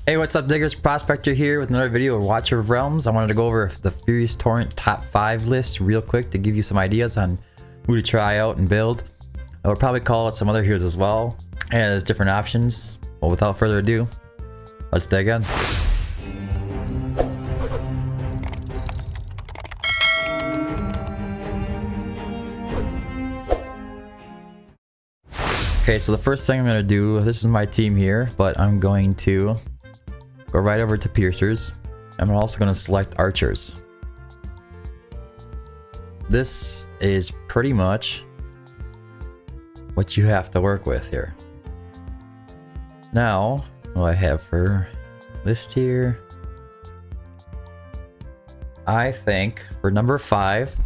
Hey, what's up, Diggers? Prospector here with another video of Watcher of Realms. I wanted to go over the Furious Torrent top 5 list real quick to give you some ideas on who to try out and build. I would probably call out some other heroes as well as different options. But without further ado, let's dig in. Okay, so the first thing I'm going to do, this is my team here, but I'm going to go right over to Piercers. I'm also going to select Archers. This is pretty much what you have to work with here. Now, what I have for list here, I think for number 5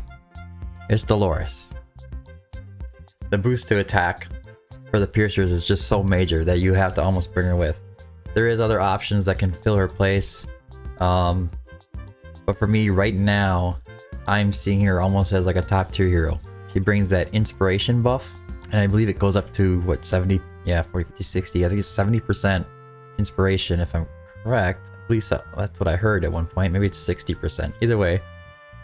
is Dolores. The boost to attack for the Piercers is just so major that you have to almost bring her with. There is other options that can fill her place, but for me right now, I'm seeing her almost as like a top tier hero. She brings that inspiration buff, and I believe it goes up to what, 70? Yeah, 40, 50, 60. I think it's 70% inspiration if I'm correct. At least that's what I heard at one point. Maybe it's 60%. Either way,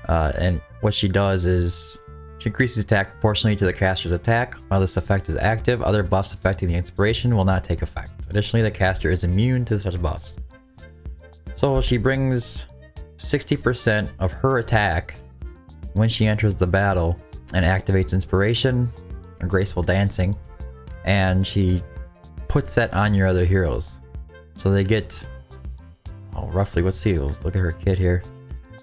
and what she does is she increases attack proportionally to the caster's attack. While this effect is active, other buffs affecting the inspiration will not take effect. Additionally, the caster is immune to such buffs. So she brings 60% of her attack when she enters the battle and activates inspiration or graceful dancing, and she puts that on your other heroes. So they get, roughly, let's see, let's look at her kit here.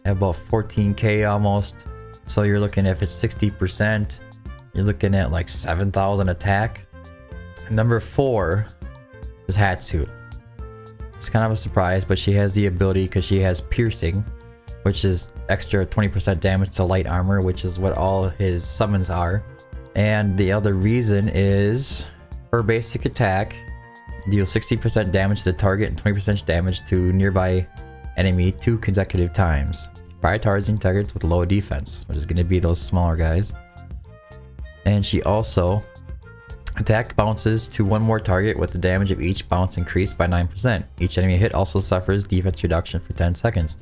Have about 14k almost. So you're looking, if it's 60%, you're looking at like 7,000 attack. Number 4 is Hatsuit. It's kind of a surprise, but she has the ability because she has piercing, which is extra 20% damage to light armor, which is what all his summons are. And the other reason is her basic attack deals 60% damage to the target and 20% damage to nearby enemy 2 consecutive times, prioritizing targets with low defense, which is going to be those smaller guys. And she also attack bounces to one more target with the damage of each bounce increased by 9%. Each enemy hit also suffers defense reduction for 10 seconds.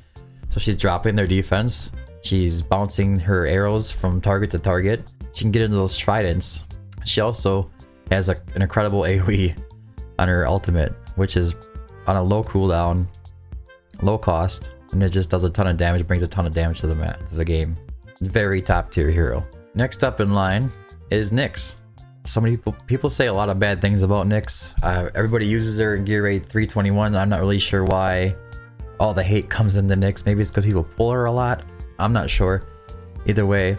So she's dropping their defense. She's bouncing her arrows from target to target. She can get into those tridents. She also has an incredible AoE on her ultimate, which is on a low cooldown, low cost, and it just does a ton of damage, brings a ton of damage to the game. Very top tier hero. Next up in line is Nyx. So many people say a lot of bad things about Nyx. Everybody uses her in gear rate 321. I'm not really sure why all the hate comes into Nyx. Maybe it's because people pull her a lot. I'm not sure. Either way,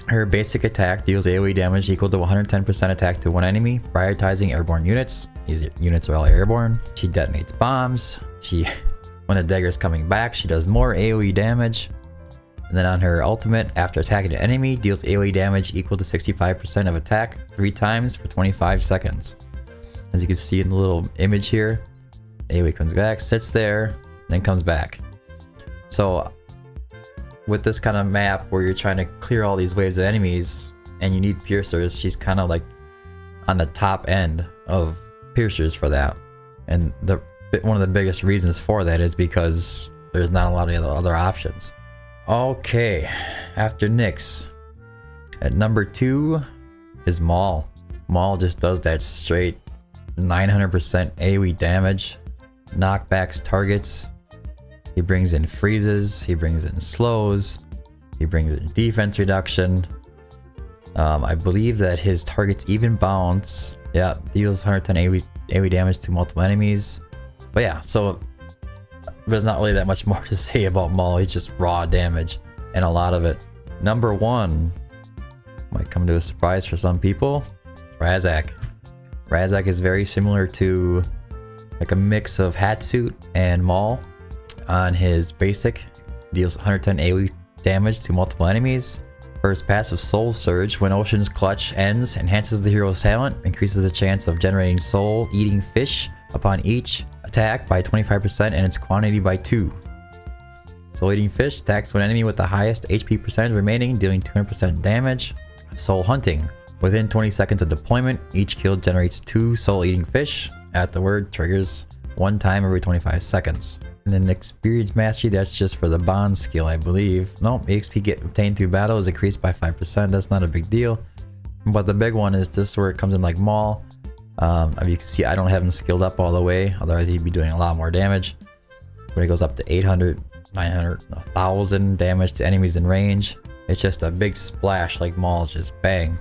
her basic attack deals AoE damage equal to 110% attack to one enemy, prioritizing airborne units. These units are all airborne. She detonates bombs. When the dagger is coming back, she does more AoE damage. And then on her ultimate, after attacking an enemy, deals AoE damage equal to 65% of attack 3 times for 25 seconds. As you can see in the little image here, AoE comes back, sits there, then comes back. So with this kind of map where you're trying to clear all these waves of enemies and you need piercers, she's kind of like on the top end of piercers for that. And one of the biggest reasons for that is because there's not a lot of other options. Okay, after Nyx, at number 2 is Maul. Maul just does that straight 900% AoE damage, knockbacks targets. He brings in freezes, he brings in slows, he brings in defense reduction. I believe that his targets even bounce. Yeah, deals 110 AoE damage to multiple enemies. But yeah, so there's not really that much more to say about Maul. He's just raw damage, and a lot of it. Number 1 might come to a surprise for some people. Razak. Razak is very similar to like a mix of Hatsuit and Maul. On his basic, deals 110 AoE damage to multiple enemies. First passive Soul Surge, when Ocean's Clutch ends, enhances the hero's talent, increases the chance of generating soul-eating fish upon each attack by 25% and its quantity by 2. Soul-eating fish attacks one enemy with the highest HP percentage remaining, dealing 200% damage. Soul Hunting, within 20 seconds of deployment, each kill generates 2 soul-eating fish. At the word, triggers one time every 25 seconds. And then experience mastery, that's just for the bond skill, I believe. Nope, XP get obtained through battle is increased by 5%. That's not a big deal. But the big one is this where it comes in like Maul. You can see I don't have him skilled up all the way, otherwise he'd be doing a lot more damage. But it goes up to 800, 900, 1000 damage to enemies in range. It's just a big splash like Maul's, just bang.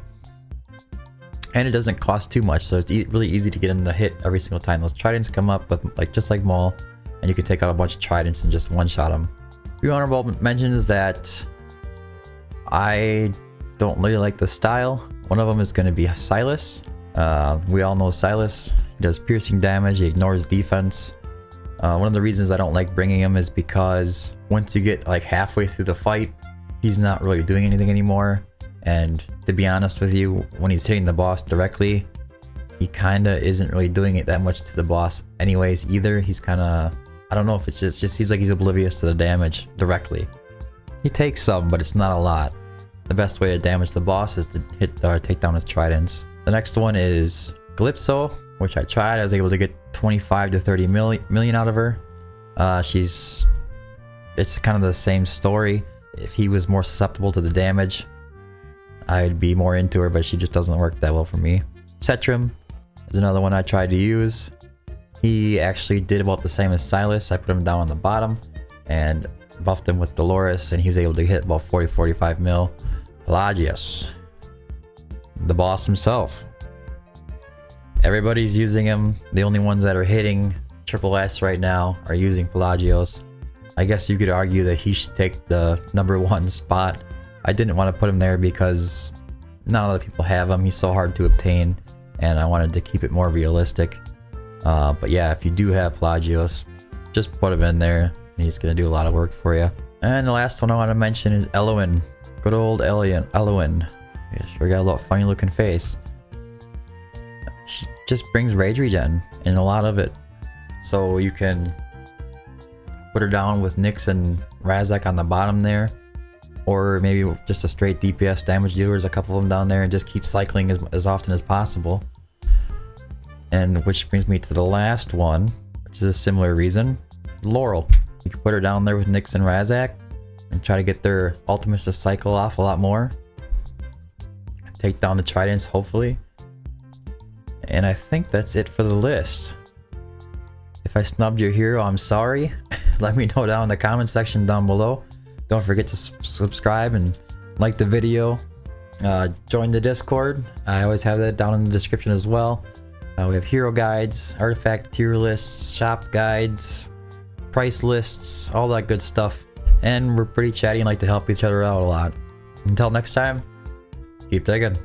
And it doesn't cost too much, so it's really easy to get in the hit every single time those tridents come up, with like just like Maul, and you can take out a bunch of tridents and just one-shot them. A few honorable mentions that I don't really like the style. One of them is going to be Silas. We all know Silas. He does piercing damage, he ignores defense. One of the reasons I don't like bringing him is because once you get like halfway through the fight, he's not really doing anything anymore. And to be honest with you, when he's hitting the boss directly, he kinda isn't really doing it that much to the boss anyways either. He's kinda, I don't know if it's just seems like he's oblivious to the damage directly. He takes some, but it's not a lot. The best way to damage the boss is to hit or take down his tridents. The next one is Calypso, which I tried. I was able to get 25 to 30 million out of her. It's kind of the same story. If he was more susceptible to the damage, I'd be more into her, but she just doesn't work that well for me. Cetrim is another one I tried to use. He actually did about the same as Silas. I put him down on the bottom and buffed him with Dolores, and he was able to hit about 40-45 mil. Pelagius, the boss himself. Everybody's using him. The only ones that are hitting Triple S right now are using Pelagios. I guess you could argue that he should take the #1 spot. I didn't want to put him there because not a lot of people have him. He's so hard to obtain, and I wanted to keep it more realistic. But yeah, if you do have Pelagios, just put him in there. He's going to do a lot of work for you. And the last one I want to mention is Eloin. Good old Eloin. Yeah, sure got a little funny looking face. She just brings rage regen and a lot of it. So you can put her down with Nyx and Razak on the bottom there. Or maybe just a straight DPS damage dealers, a couple of them down there, and just keep cycling as often as possible. And which brings me to the last one, which is a similar reason. Laurel. You can put her down there with Nyx and Razak and try to get their ultimates to cycle off a lot more. Take down the tridents, hopefully. And I think that's it for the list. If I snubbed your hero, I'm sorry. Let me know down in the comment section down below. Don't forget to subscribe and like the video. Join the Discord. I always have that down in the description as well. We have hero guides, artifact tier lists, shop guides, price lists, all that good stuff. And we're pretty chatty and like to help each other out a lot. Until next time, keep digging.